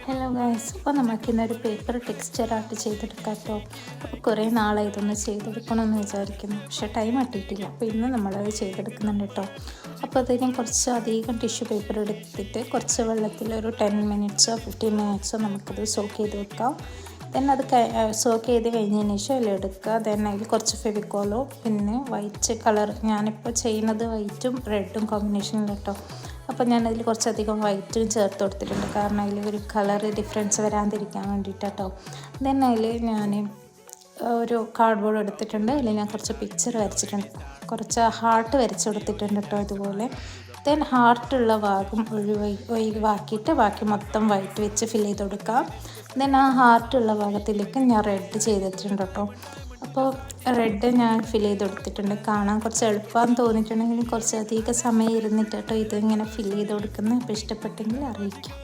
Hello guys, അപ്പോൾ നമുക്കിന്നൊരു paper texture art ചെയ്തെടുക്കാം കേട്ടോ. അപ്പോൾ കുറേ നാളെ ഇതൊന്ന് ചെയ്തെടുക്കണമെന്ന് വിചാരിക്കുന്നു, പക്ഷേ ടൈം കിട്ടിയിട്ടില്ല. അപ്പോൾ ഇന്ന് നമ്മളത് ചെയ്തെടുക്കുന്നുണ്ട് കേട്ടോ. അപ്പോൾ അതിന് കുറച്ച് അധികം ടിഷ്യൂ പേപ്പർ എടുത്തിട്ട് കുറച്ച് വെള്ളത്തിൽ ഒരു 10 മിനിറ്റ്സോ 15 മിനിറ്റ്സോ നമുക്കത് സോക്ക് ചെയ്ത് വെക്കാം. ദെൻ അത് സോക്ക് ചെയ്ത് കഴിഞ്ഞതിന് ശേഷം അതിൽ എടുക്കുക. ദെൻ അതിൽ കുറച്ച് ഫെവിക്കോളോ പിന്നെ വൈറ്റ് കളർ, ഞാനിപ്പോൾ ചെയ്യുന്നത് വൈറ്റും റെഡും കോമ്പിനേഷനിൽ കേട്ടോ. അപ്പോൾ ഞാനതിൽ കുറച്ചധികം വൈറ്റും ചേർത്ത് കൊടുത്തിട്ടുണ്ട്, കാരണം അതിൽ ഒരു കളർ ഡിഫറൻസ് വരാതിരിക്കാൻ വേണ്ടിയിട്ടോ. ദെൻ അതിൽ ഞാൻ ഒരു കാർഡ്ബോർഡ് എടുത്തിട്ടുണ്ട്, അതിൽ ഞാൻ കുറച്ച് പിക്ചർ വരച്ചിട്ടുണ്ട്, കുറച്ച് ഹാർട്ട് വരച്ച് കൊടുത്തിട്ടുണ്ട് കേട്ടോ ഇതുപോലെ. ദെൻ ഹാർട്ടുള്ള ഭാഗം ഒഴിവാക്കിയിട്ട് ബാക്കി മൊത്തം വൈറ്റ് വെച്ച് ഫിൽ ചെയ്ത് കൊടുക്കാം. ദെൻ ആ ഹാർട്ടുള്ള ഭാഗത്തിലേക്ക് ഞാൻ റെഡ് ചെയ്തിട്ടുണ്ട് കേട്ടോ. അപ്പോൾ റെഡ് ഞാൻ ഫിൽ ചെയ്ത് കൊടുത്തിട്ടുണ്ട്. കാണാൻ കുറച്ച് എളുപ്പമാണെന്ന് തോന്നിയിട്ടുണ്ടെങ്കിൽ കുറച്ച് അധികം സമയം ഇരുന്നിട്ട് കേട്ടോ ഇതിങ്ങനെ ഫിൽ ചെയ്ത് കൊടുക്കുന്നത്. അപ്പോൾ ഇഷ്ടപ്പെട്ടെങ്കിൽ അറിയിക്കാം.